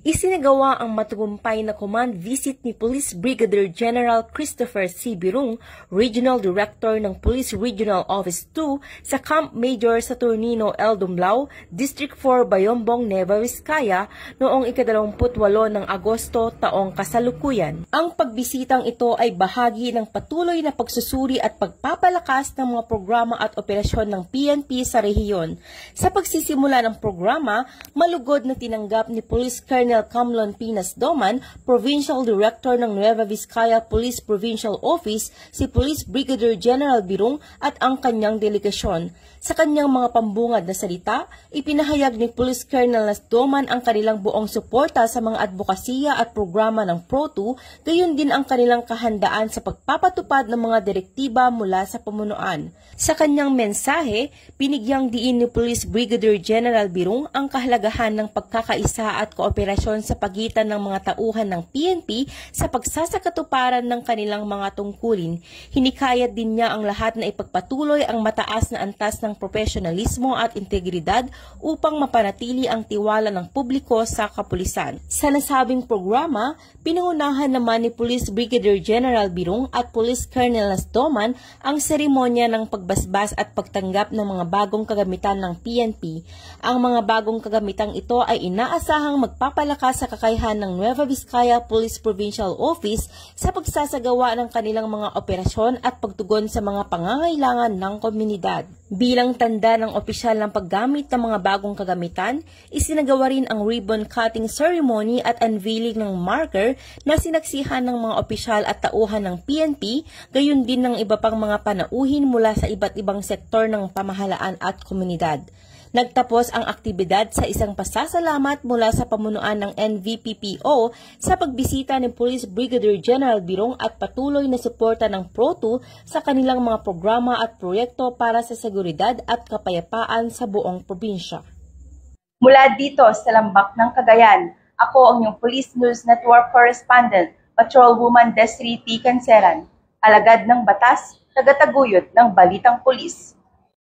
Isinagawa ang matagumpay na command visit ni Police Brigadier General Christopher C. Birung, Regional Director ng Police Regional Office 2 sa Camp Major Saturnino L. Dumlao, District 4, Bayombong, Nueva Vizcaya noong ika-28 ng Agosto taong kasalukuyan. Ang pagbisitang ito ay bahagi ng patuloy na pagsusuri at pagpapalakas ng mga programa at operasyon ng PNP sa rehiyon. Sa pagsisimula ng programa, malugod na tinanggap ni Police Colonel Camlon Pinas Doman, Provincial Director ng Nueva Vizcaya Police Provincial Office, si Police Brigadier General Birung at ang kanyang delegasyon. Sa kanyang mga pambungad na salita, ipinahayag ni Police Colonel Doman ang kanilang buong suporta sa mga advokasya at programa ng PRO2, gayon din ang kanilang kahandaan sa pagpapatupad ng mga direktiba mula sa pamunuan. Sa kanyang mensahe, binigyang diin ni Police Brigadier General Birung ang kahalagahan ng pagkakaisa at kooperasyon sa pagitan ng mga tauhan ng PNP sa pagsasakatuparan ng kanilang mga tungkulin. Hinikayat din niya ang lahat na ipagpatuloy ang mataas na antas ng profesionalismo at integridad upang mapanatili ang tiwala ng publiko sa kapulisan. Sa nasabing programa, pinangunahan naman ni Police Brigadier General Birung at Police Colonel Doman ang seremonya ng pagbasbas at pagtanggap ng mga bagong kagamitan ng PNP. Ang mga bagong kagamitang ito ay inaasahang magpapalakas sa kakayahan ng Nueva Vizcaya Police Provincial Office sa pagsasagawa ng kanilang mga operasyon at pagtugon sa mga pangangailangan ng komunidad. Bilang tanda ng opisyal ng paggamit ng mga bagong kagamitan, isinagawa rin ang ribbon cutting ceremony at unveiling ng marker na sinaksihan ng mga opisyal at tauhan ng PNP, gayon din ng iba pang mga panauhin mula sa iba't ibang sektor ng pamahalaan at komunidad. Nagtapos ang aktibidad sa isang pasasalamat mula sa pamunuan ng NVPPO sa pagbisita ni Police Brigadier General Birung at patuloy na suporta ng PRO2 sa kanilang mga programa at proyekto para sa seguridad at kapayapaan sa buong probinsya. Mula dito sa Lambak ng Cagayan, ako ang inyong Police News Network Correspondent, Patrolwoman Desiree T. Canceran, alagad ng batas, tagataguyod ng Balitang Pulis.